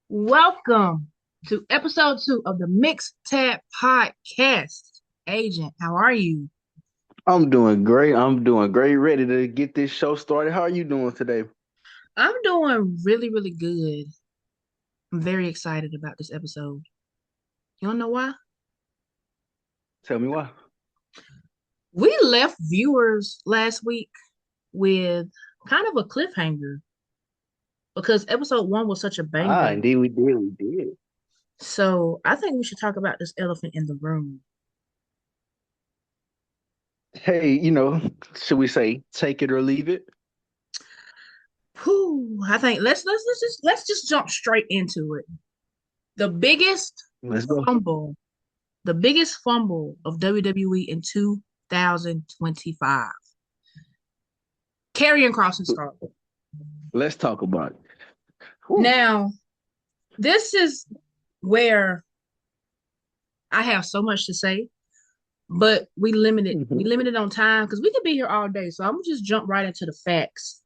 Welcome to episode 2 of the Mixed Tab Podcast. Agent, how are you? I'm doing great. I'm doing great. Ready to get this show started. How are you doing today? I'm doing really, really good. I'm very excited about this episode. You wanna know why? Tell me why. We left viewers last week with kind of a cliffhanger because episode 1 was such a banger. Indeed we did. We did. So I think we should talk about this elephant in the room. Hey, should we say take it or leave it? Whew, I think let's just jump straight into it. The biggest Let's go. fumble the biggest fumble of WWE in 2025. Karrion Kross and Scarlett. Let's talk about it. Whew. Now, this is where I have so much to say, but we Mhm. limited on time because we could be here all day. So I'm gonna just jump right into the facts.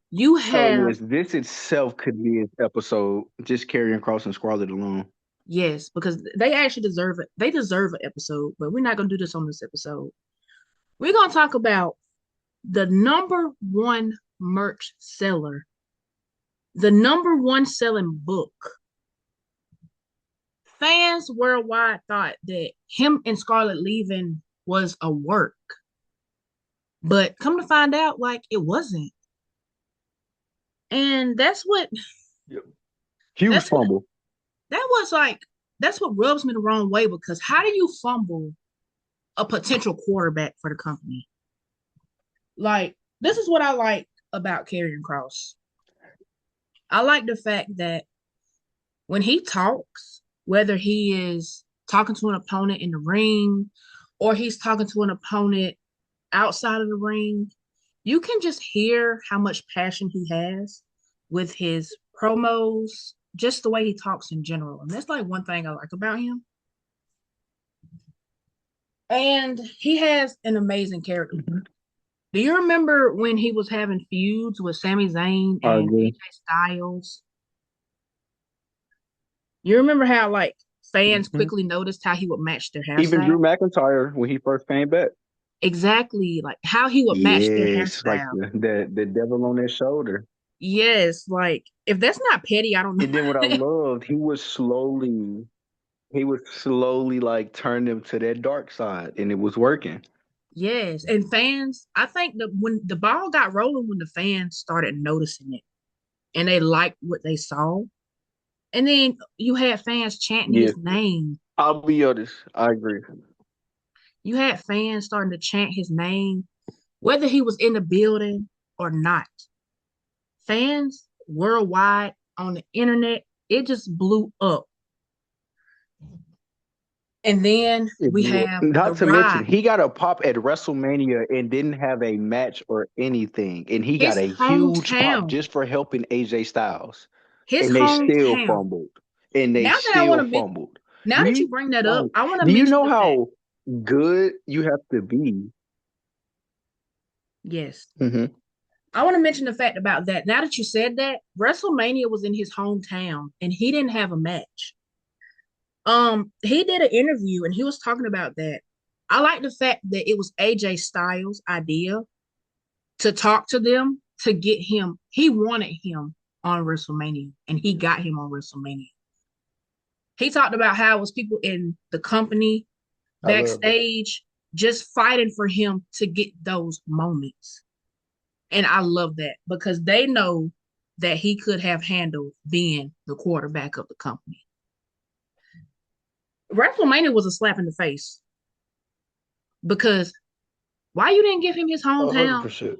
You Oh have yes, this itself could be an episode. Just carrying Cross and Scarlet alone. yes, because they actually deserve it. They deserve an episode, but we're not gonna do this on this episode. We're gonna talk about the number one merch seller, the number one selling book. Fans worldwide thought that him and Scarlett leaving was a work, but come to find out, like it wasn't. And Yep. Huge that's what fumble. that was like. That's what rubs me the wrong way because how do you fumble a potential quarterback for the company? Like this is what I like about Karrion Kross. I like the fact that when he talks, whether he is talking to an opponent in the ring or he's talking to an opponent outside of the ring, you can just hear how much passion he has with his promos, just the way he talks in general. And that's like one thing I like about him. And he has an amazing character. Mhm. Do you remember when he was having feuds with Sami Zayn I and agree. AJ Styles? You remember how like fans Mhm. quickly noticed how he would match their Even hairstyle? Drew McIntyre when he first came back. Exactly, like how he would match their Yes, like hairstyle. the devil on his shoulder. Yes, like if that's not petty, I don't And then what I know. loved, he would slowly like turn them to that dark side, and it was working. Yes, and fans, I think that when the ball got rolling, when the fans started noticing it and they liked what they saw, and then you had fans chanting Yeah, his name. I'll be honest. I agree. You had fans starting to chant his name, whether he was in the building or not. Fans worldwide on the internet, it just blew up. And then we have the Not to mention, ride, he got a pop at WrestleMania and didn't have a match or anything, and he got his a huge pop hometown, just for helping AJ Styles, his and they still hometown. fumbled, and they Now that I want still to, fumbled. now Do that you you bring that up, like? I want to Do you mention know the fact. how good you have to be? Yes, Hmm. I want to mention the fact about that. Now that you said that, WrestleMania was in his hometown, and he didn't have a match. He did an interview, and he was talking about that. I like the fact that it was AJ Styles' idea to talk to them to get him. He wanted him on WrestleMania, and he got him on WrestleMania. He talked about how it was people in the company I love that. backstage just fighting for him to get those moments. And I love that because they know that he could have handled being the quarterback of the company. WrestleMania was a slap in the face because why you didn't give him his 100. hometown? percent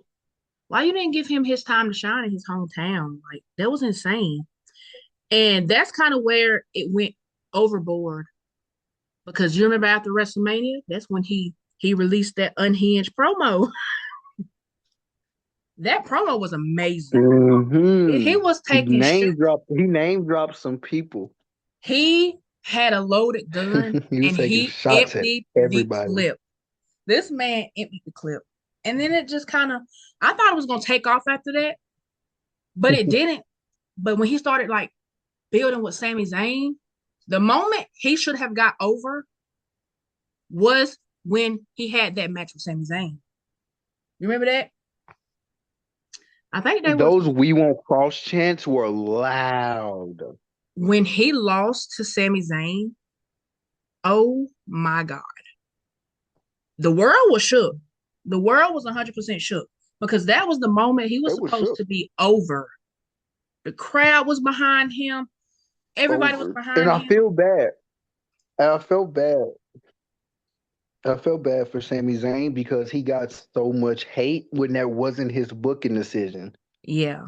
Why you didn't give him his time to shine in his hometown? Like that was insane. And that's kind of where it went overboard because you remember after WrestleMania, that's when he released that unhinged promo. That promo was amazing. He Hmm. was He taking name shots. dropped. He name dropped some people. He had a loaded gun He was and taking he shots at emptied the everybody. clip. This man emptied the clip. And then it just kind of, I thought it was going to take off after that, but it didn't. But when he started like building with Sami Zayn, the moment he should have got over was when he had that match with Sami Zayn. You remember that? I think that was Those "We Won't Cross" chants were loud. when he lost to Sami Zayn. Oh my God. The world was shook. The world was 100% shook because that was the moment he They was were supposed shook to be over. The crowd was behind him. Everybody was over. And behind I him. feel bad. And I felt bad. I felt bad for Sami Zayn because he got so much hate when that wasn't his booking decision. Yeah.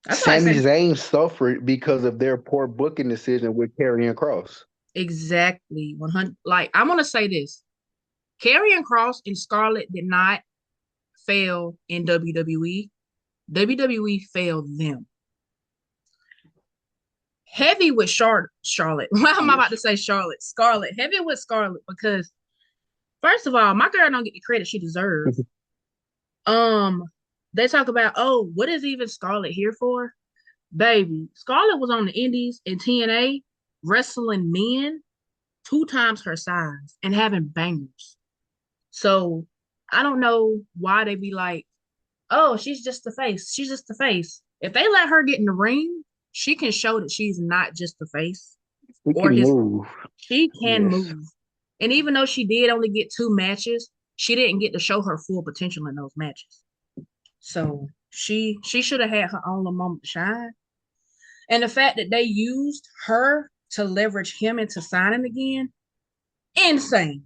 I feel like Sami Sami Zayn suffered because of their poor booking decision with Karrion Kross. exactly 100. Like, I'm going to say this. Karrion Kross and Scarlett did not fail in WWE. WWE failed them. Heavy with Charlotte. Why am I about to Yes. say Charlotte? Scarlett. Heavy with Scarlett because first of all, my girl don't get the credit she deserves. Um, they talk about, oh, what is even Scarlett here for? Baby, Scarlett was on the Indies in TNA wrestling men 2 times her size and having bangers. So I don't know why they be like, oh, she's just the face. She's just the face. If they let her get in the ring, she can show that she's not just the face He or can his. move. She can Yes. move. And even though she did only get 2 matches, she didn't get to show her full potential in those matches. So she should have had her own little moment to shine. And the fact that they used her to leverage him into signing again, insane.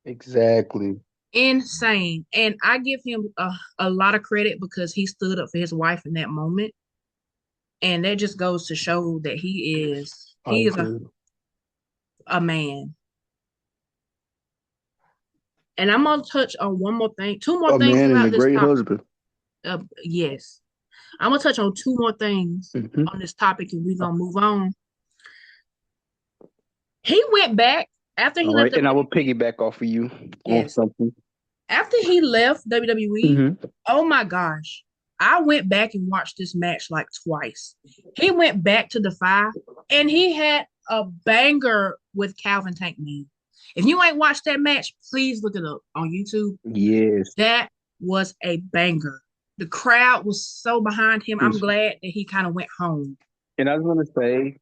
Exactly. Insane. And I give him a lot of credit because he stood up for his wife in that moment. And that just goes to show that he Yes. is I he is agree. a man. And I'm gonna touch on one more thing, two more A things man and a about this great topic. husband. Yes, I'm gonna touch on 2 more things Hmm. on this topic, and we're gonna move on. He went back after he All left right. And I will WWE. piggyback off of you on Yes, something. after he left WWE. Hmm. Oh my gosh, I went back and watched this match like twice. He went back to Defy, and he had a banger with Calvin Tankman. If you ain't watched that match, please look it up on YouTube. Yes. That was a banger. The crowd was so behind him. I'm glad that he kind of went home. And I was going to say,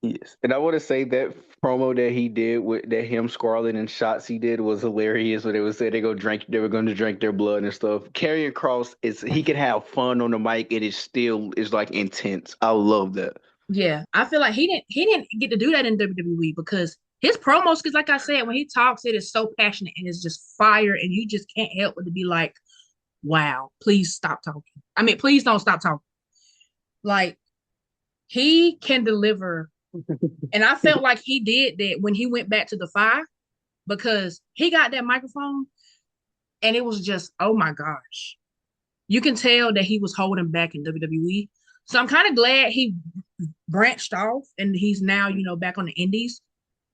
yes. And I want to say that promo that he did with that him, Scarlett, and shots he did was hilarious. When they would say they were going to drink their blood and stuff. Karrion Kross he can have fun on the mic and it still is like intense. I love that. Yeah, I feel like he didn't get to do that in WWE because his promos, because like I said, when he talks, it is so passionate and it's just fire, and you just can't help but to be like, wow, please stop talking. I mean, please don't stop talking. Like he can deliver, and I felt like he did that when he went back to the fire because he got that microphone and it was just, oh my gosh. You can tell that he was holding back in WWE. So I'm kind of glad he branched off and he's now, back on the indies.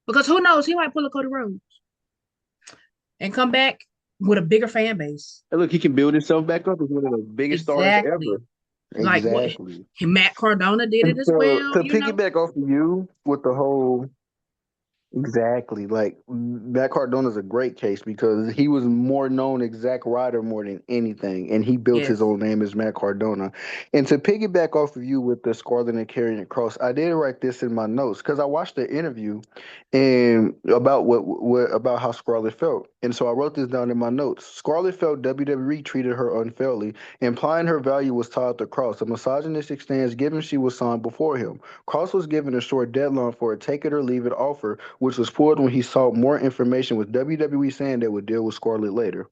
Because who knows, he might pull a Cody Rhodes and come back with a bigger fan base. And look, he can build himself back up as one of the biggest stars Exactly. ever. Like what Exactly. Matt Cardona did And it as so well, to piggyback off of you with the whole exactly. Like Matt Cardona's a great case because he was more known as Zack Ryder more than anything, and he built his Yes. own name as Matt Cardona. And to piggyback off of you with the Scarlett and Karrion Kross, I did write this in my notes because I watched the interview and about what about how Scarlett felt, and so I wrote this down in my notes. Scarlett felt WWE treated her unfairly, implying her value was tied to Kross, a misogynistic stance given she was signed before him. Cross was given a short deadline for a take it or leave it offer, which was pulled when he sought more information, with WWE saying they would deal with Scarlett later.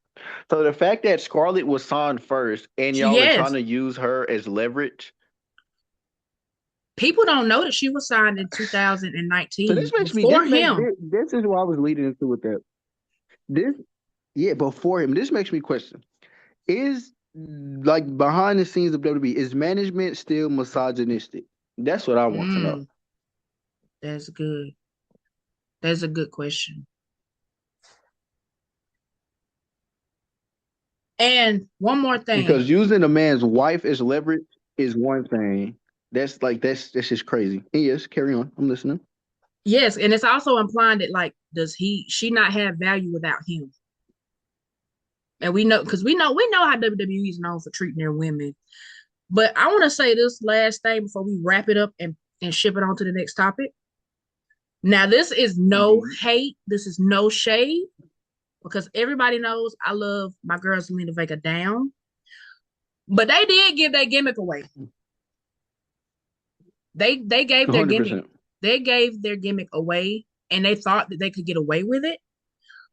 So the fact that Scarlett was signed first and y'all are trying Yes. to use her as leverage. People don't know that she was signed in So 2019 this makes me before him. this is what I was leading into with that. This yeah, before him, this makes me question. Is like behind the scenes of WWE, is management still misogynistic? That's what I want to know. Mm, that's good. That's a good question. And one more thing. Because using a man's wife as leverage is one thing. That's just crazy. And yes, carry on. I'm listening. Yes, and it's also implying that like, she not have value without him? And we know, because we know how WWE is known for treating their women. But I want to say this last thing before we wrap it up and ship it on to the next topic. Now, this is no Mhm. hate, this is no shade, because everybody knows I love my girl Zelina Vega down. But they did give that gimmick away. They gave their gimmick, 100%. they gave their gimmick away, and they thought that they could get away with it.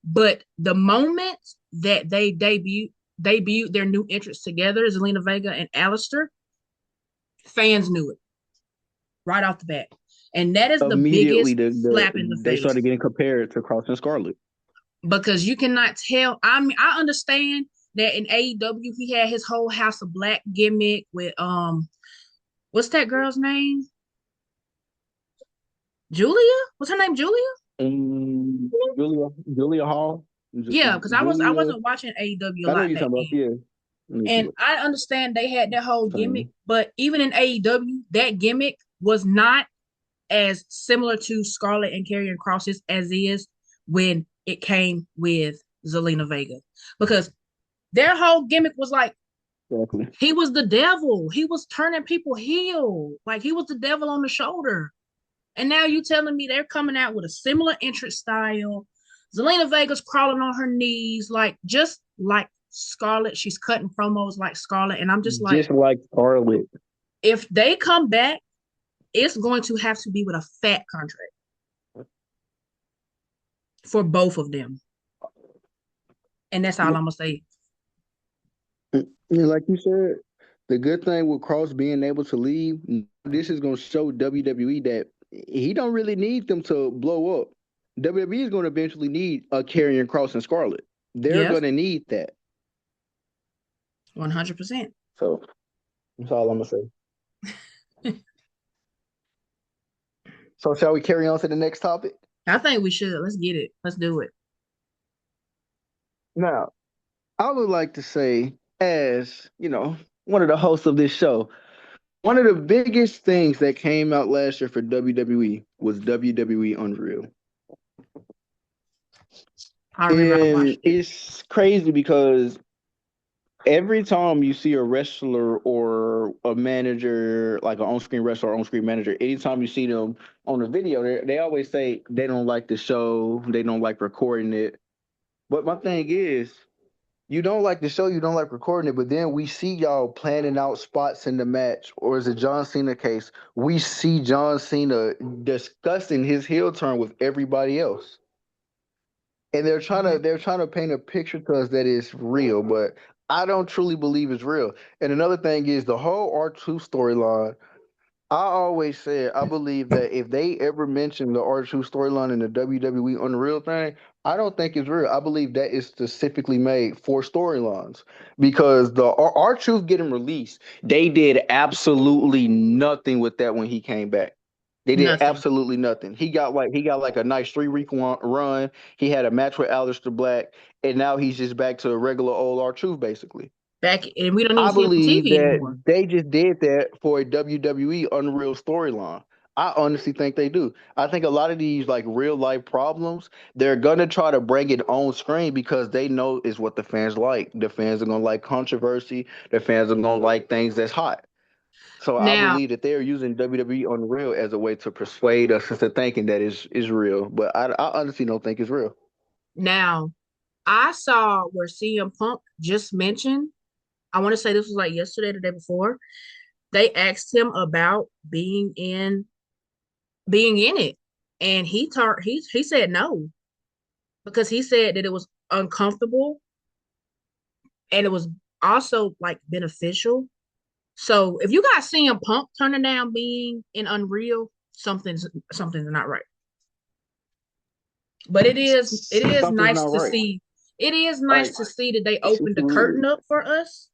But the moment that they debuted their new entrants together, Zelina Vega and Alistair, fans knew it right off the bat. And that is the Immediately, biggest slap in the they started face, getting compared to Kross and Scarlett. because you cannot tell. I mean, I understand that in AEW he had his whole House of Black gimmick with what's that girl's name? Julia? What's her name? Julia? Julia Hall. Yeah, because I Julia. wasn't watching AEW a I know lot you're back talking about. then. Yeah. Let me see And what I understand they had that whole gimmick, thing. but even in AEW, that gimmick was not as similar to Scarlett and Karrion Kross's as is when it came with Zelina Vega. Because their whole gimmick was like, Exactly. he was the devil. He was turning people heel. Like, he was the devil on the shoulder. And now you telling me they're coming out with a similar entrance style. Zelina Vega's crawling on her knees, like just like Scarlett. She's cutting promos like Scarlett. And I'm just like, Just like Scarlett. if they come back, it's going to have to be with a fat contract for both of them. And that's all I'm gonna say. Yeah, like you said, the good thing with Cross being able to leave, this is going to show WWE that he don't really need them to blow up. WWE is going to eventually need a Karrion Kross and Scarlett. They're Yes, going to need that. 100%. So that's all I'm going to say. So shall we carry on to the next topic? I think we should. Let's get it. Let's do it. Now, I would like to say, as one of the hosts of this show, one of the biggest things that came out last year for WWE was WWE Unreal. I remember I And watched it. it's crazy because every time you see a wrestler or a manager, like an on-screen wrestler or on-screen manager, anytime you see them on the video, they always say they don't like the show, they don't like recording it. But my thing is, you don't like the show, you don't like recording it, but then we see y'all planning out spots in the match, or is it John Cena case? We see John Cena discussing his heel turn with everybody else. And they're trying to paint a picture to us that is real, but I don't truly believe it's real. And another thing is the whole R2 storyline. I always said I believe that if they ever mention the R2 storyline in the WWE Unreal thing, I don't think it's real. I believe that is specifically made for storylines because the R-Truth getting released, they did absolutely nothing with that when he came back. They did Nothing. absolutely nothing. He got like a nice 3 week run. He had a match with Aleister Black, and now he's just back to a regular old R-Truth basically. Back, and we don't even I see him on believe TV that anymore. they just did that for a WWE Unreal storyline. I honestly think they do. I think a lot of these like real life problems, they're gonna try to bring it on screen because they know is what the fans like. The fans are gonna like controversy. The fans are gonna like things that's hot. So I Now, believe that they're using WWE Unreal as a way to persuade us into thinking that is real. But I honestly don't think it's real. now, I saw where CM Punk just mentioned. I want to say this was like yesterday, the day before. They asked him about being in it, and he said no, because he said that it was uncomfortable, and it was also like beneficial. So if you got CM Punk turning down being in Unreal, something's not right. But it is Something's nice not to right. see. It is Like nice to see that they it's opened the curtain weird. up for us.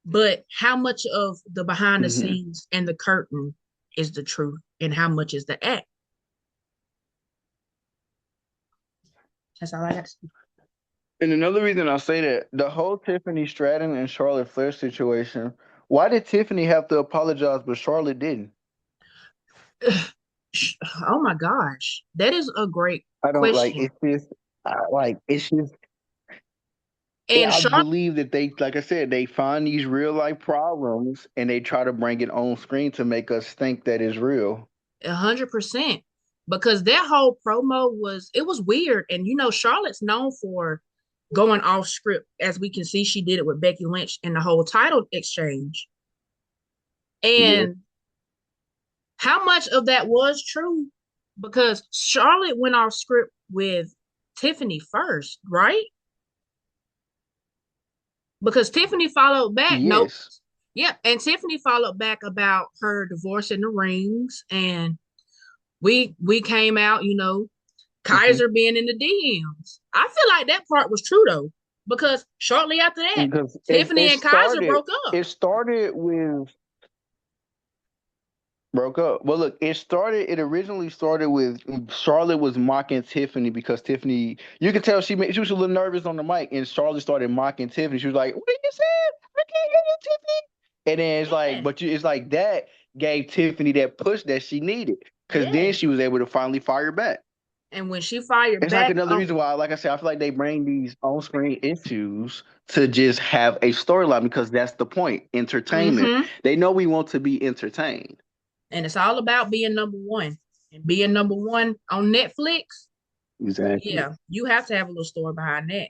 But how much of the behind the Hmm. scenes and the curtain is the truth, and how much is the act? That's all I got to say. And another reason I say that the whole Tiffany Stratton and Charlotte Flair situation Why did Tiffany have to apologize, but Charlotte didn't? Oh my gosh, that is a great I don't like. question. It's just like it's just. And I Charlotte, believe that they, like I said, they find these real life problems and they try to bring it on screen to make us think that it's real. 100%, because that whole promo was weird, and Charlotte's known for going off script, as we can see she did it with Becky Lynch in the whole title exchange. Yeah. And how much of that was true? Because Charlotte went off script with Tiffany first, right? Because Tiffany followed back. Nope. Yes. Yep. And Tiffany followed back about her divorce in the rings. And we came out, Mhm. Kaiser being in the DMs. I feel like that part was true though. Because shortly after that, Because Tiffany and Kaiser broke up. it started with broke up. Well, look, it originally started with Charlotte was mocking Tiffany because Tiffany, you could tell she was a little nervous on the mic, and Charlotte started mocking Tiffany. She was like, "What are you saying? I can't hear you, Tiffany." And then it's like, Yeah. it's like that gave Tiffany that push that she needed because then she Yes. was able to finally fire back. And when she fired It's like back, another oh reason why, like I said, I feel like they bring these on-screen issues to just have a storyline because that's the point, entertainment. mm-hmm. They know we want to be entertained. And it's all about being number one. And being number one on Netflix, Exactly. yeah, you have to have a little story behind that.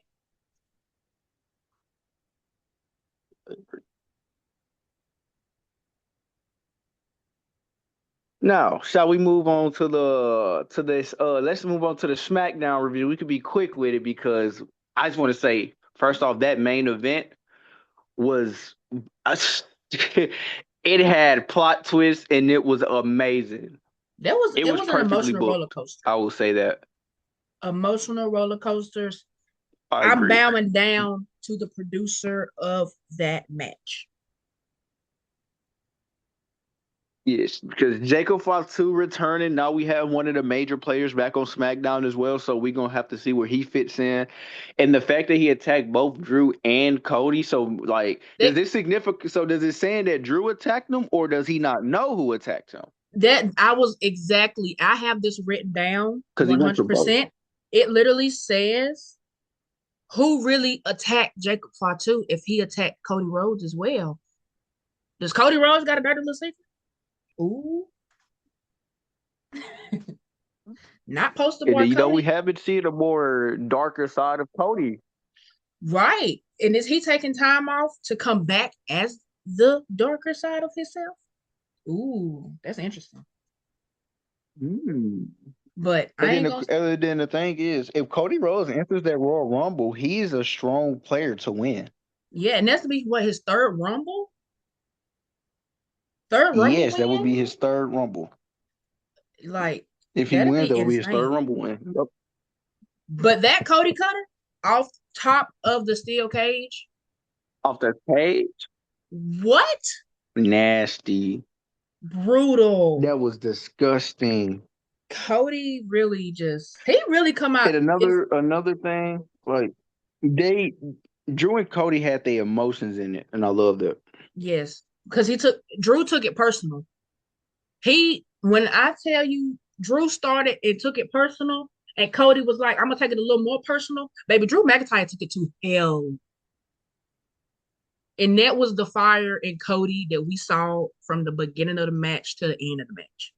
Now, shall we move on to this? Let's move on to the SmackDown review. We could be quick with it because I just want to say, first off, that main event was uh, it had plot twists and it was amazing. That was It it was was an perfectly emotional roller booked. coaster. I will say that. Emotional roller coasters. I I'm agree. bowing down to the producer of that match. Yes, because Jacob Fatu returning. Now we have one of the major players back on SmackDown as well. So we're gonna have to see where he fits in. And the fact that he attacked both Drew and Cody. So like, does That this significant? So does it saying that Drew attacked him, or does he not know who attacked him? that I was exactly. I have this written down Because he went for both. 100%. It literally says who really attacked Jacob Fatu if he attacked Cody Rhodes as well. Does Cody Rhodes got a dirty little secret? Ooh, not poster And boy then, we Cody. haven't seen a more darker side of Cody. Right. And is he taking time off to come back as the darker side of himself? Ooh, that's interesting. Hmm. But I And then ain't gonna. the thing is, if Cody Rhodes enters that Royal Rumble, he's a strong player to win. Yeah, and that's to be what his third Rumble Yes, that would win. be his third Rumble. Like If he that'd wins, be that will be his third insane. Rumble win. Yep. But that Cody Cutter off top of the steel cage, Off the page, what? nasty. Brutal. That was disgusting. Cody really he really come out. And It's another thing, like they Drew and Cody had their emotions in it, and I loved it. yes, because Drew took it personal. When I tell you, Drew started and took it personal, and Cody was like, "I'm gonna take it a little more personal." Baby, Drew McIntyre took it to hell, and that was the fire in Cody that we saw from the beginning of the match to the end of the match.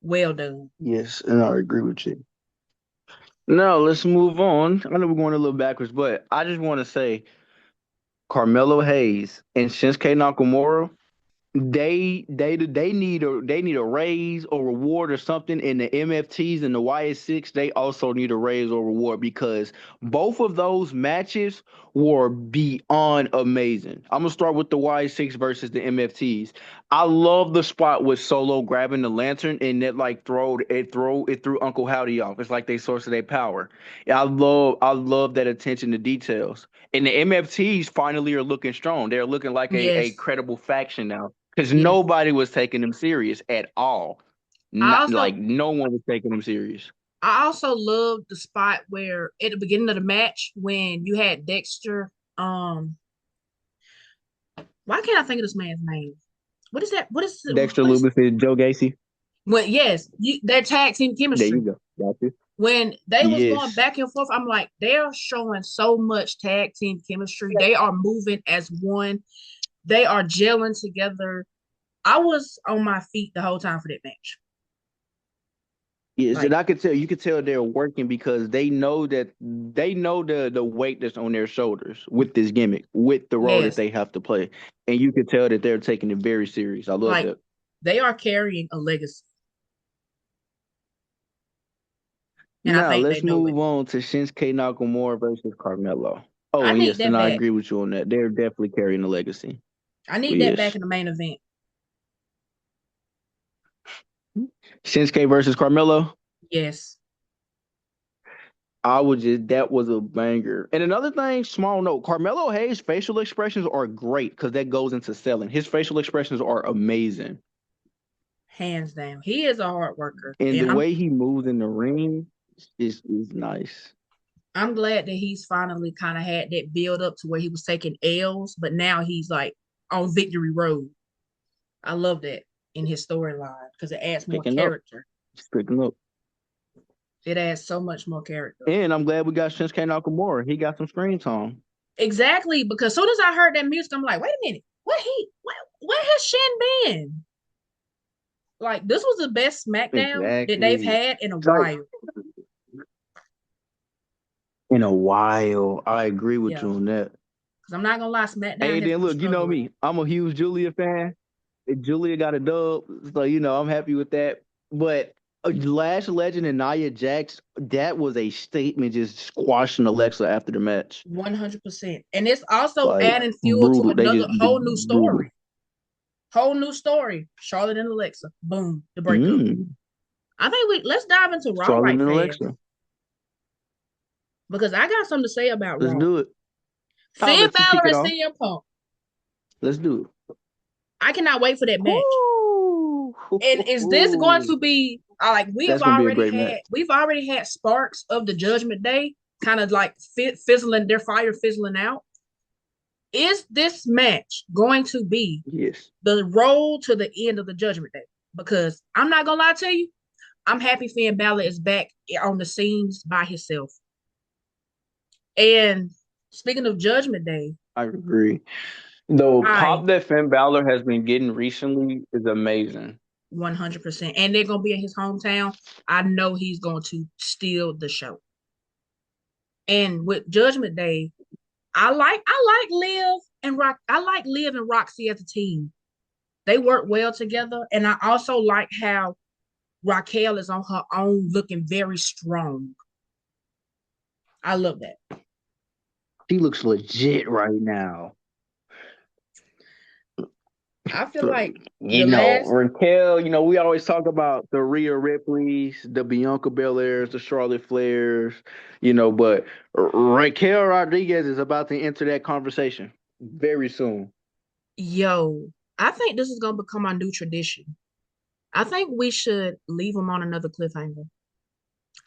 Well done. Yes, and I agree with you. Now let's move on. I know we're going a little backwards, but I just want to say Carmelo Hayes and Shinsuke Nakamura. They need a raise or reward or something in the MFTs and the YS6. They also need a raise or reward because both of those matches were beyond amazing. I'm gonna start with the YS6 versus the MFTs. I love the spot with Solo grabbing the lantern and that like threw Uncle Howdy off. It's like they source of their power. I love that attention to details. And the MFTs finally are looking strong. They're looking like a Yes, credible faction now because yes. nobody was taking them serious at all. I Not also like no one was taking them serious. I also love the spot where at the beginning of the match when you had Dexter Why can't I think of this man's name? What is that? Dexter What is Lubis and Joe Gacy. when yes, their tag team There you chemistry. go. Got you. When they was going Yes. back and forth, I'm like, they're showing so much tag team chemistry. They are moving as one. They are gelling together. I was on my feet the whole time for that match. Yes, and Like, I could tell you could tell they're working because they know the weight that's on their shoulders with this gimmick, with the role that yes, they have to play. And you could tell that they're taking it very serious. I love like that. they are carrying a legacy, and I Now think they let's know it. move on to Shinsuke Nakamura versus Carmelo. Oh, I and need yes, that and I back. agree with you on that. They're definitely carrying the legacy. I need that back Yes. in the main event. Shinsuke versus Carmelo. Yes, I would just that was a banger. And another thing, small note, Carmelo Hayes' facial expressions are great because that goes into selling. His facial expressions are amazing. hands down. He is a hard worker, And and the way he moves in the ring is nice. I'm glad that he's finally kind of had that build up to where he was taking L's, but now he's like on victory road. I love that in his storyline because it adds more Picking up. character. It's picking up. It adds so much more character. And I'm glad we got Shinsuke Nakamura. He got some screen time. Exactly, because as soon as I heard that music, I'm like, wait a minute, where has Shin been? Like this was the best SmackDown that they've Exactly. had in a It's like while. in a while. I agree with Yeah, you on that. because I'm not gonna lie, SmackDown Hey, has then been look, you know struggling. me. I'm a huge Julia fan. And Julia got a dub, so I'm happy with that. But Lash Legend and Nia Jax, that was a statement just squashing Alexa after the match. 100%, and it's also Like adding fuel to brutal. They another just whole new brutal. story. Whole new story. Charlotte and Alexa. Boom. The breakup. Mm. I think let's dive into Raw Charlotte right and fast Alexa. because I got something to say about Let's Raw. do it. I'll Finn let you kick Balor it and off. CM Punk. Let's do I cannot wait for that it. match. And is this going to be like That's gonna be a great match. we've already had sparks of the Judgment Day kind of like fizzling their fire fizzling out. Is this match going to be Yes. the road to the end of the Judgment Day? Because I'm not gonna lie to you, I'm happy Finn Balor is back on the scenes by himself. And speaking of Judgment Day, I agree. The I pop that Finn Balor has been getting recently is amazing. 100%. And they're gonna be in his hometown. I know he's going to steal the show. And with Judgment Day, I like Liv and Rock. I like Liv and Roxy as a team. They work well together, and I also like how Raquel is on her own, looking very strong. I love that. She looks legit right now. I feel like the You know, last Raquel, we always talk about the Rhea Ripleys, the Bianca Belairs, the Charlotte Flairs, but Raquel Rodriguez is about to enter that conversation very soon. yo, I think this is gonna become our new tradition. I think we should leave them on another cliffhanger.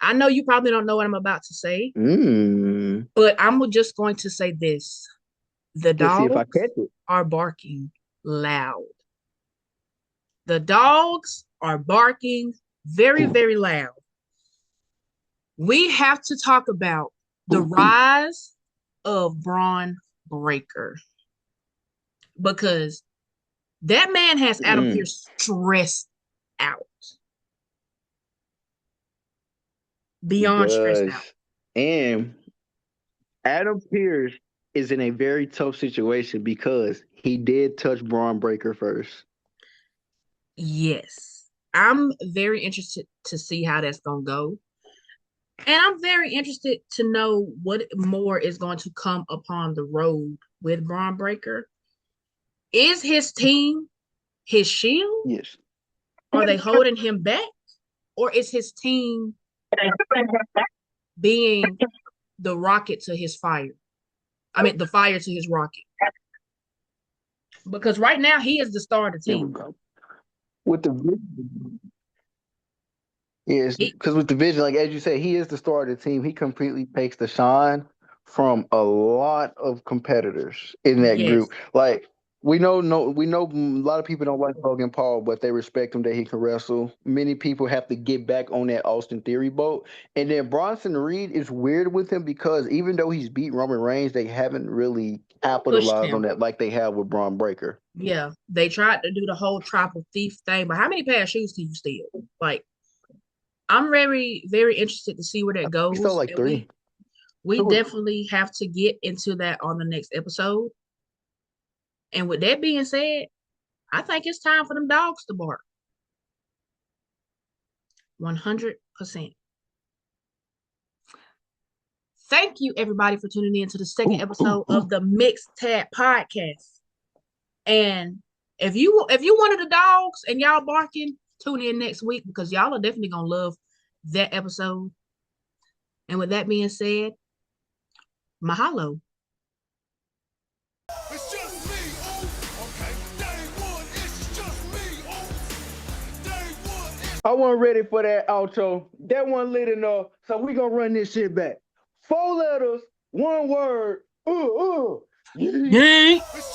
I know you probably don't know what I'm about to say, Mm. but I'm just going to say this. The Let's see if I dogs catch it. are barking loud. The dogs are barking very, very loud. We have to talk about the rise of Braun Breaker because that man has Adam Mm. Pearce stressed out, He beyond stressed does. out. And Adam Pearce is in a very tough situation because he did touch Braun Breaker first. Yes. I'm very interested to see how that's going to go. And I'm very interested to know what more is going to come upon the road with Braun Breaker. Is his team his shield? Yes. Are they holding him back? Or is his team being the rocket to his fire? I mean, the fire to his rocket. Because right now he is the star of the There we team. go. With the Yes, He, because with the vision, like as you say, he is the star of the team. He completely takes the shine from a lot of competitors in that yes. group. Like We know, we know a lot of people don't like Logan Paul, but they respect him that he can wrestle. Many people have to get back on that Austin Theory boat. And then Bronson Reed is weird with him because even though he's beat Roman Reigns, they haven't really Pushed capitalized on him. that like they have with Braun Breaker. Yeah, they tried to do the whole tribal thief thing, but how many pair of shoes can you steal? Like, I'm very, very interested to see where that He stole goes, like and three. we definitely have to get into that on the next episode. And with that being said, I think it's time for them dogs to bark. 100%. Thank you, everybody, for tuning in to the second episode of the Mixed Tag Podcast. And if you one of the dogs and y'all barking, tune in next week because y'all are definitely gonna love that episode. And with that being said, mahalo. It's just me, oh. Okay, day one, it's just me, oh. Day one, it's I wasn't ready for that outro. That wasn't lit enough. So we gonna run this shit back. 4 letters, 1 word. Yay! it's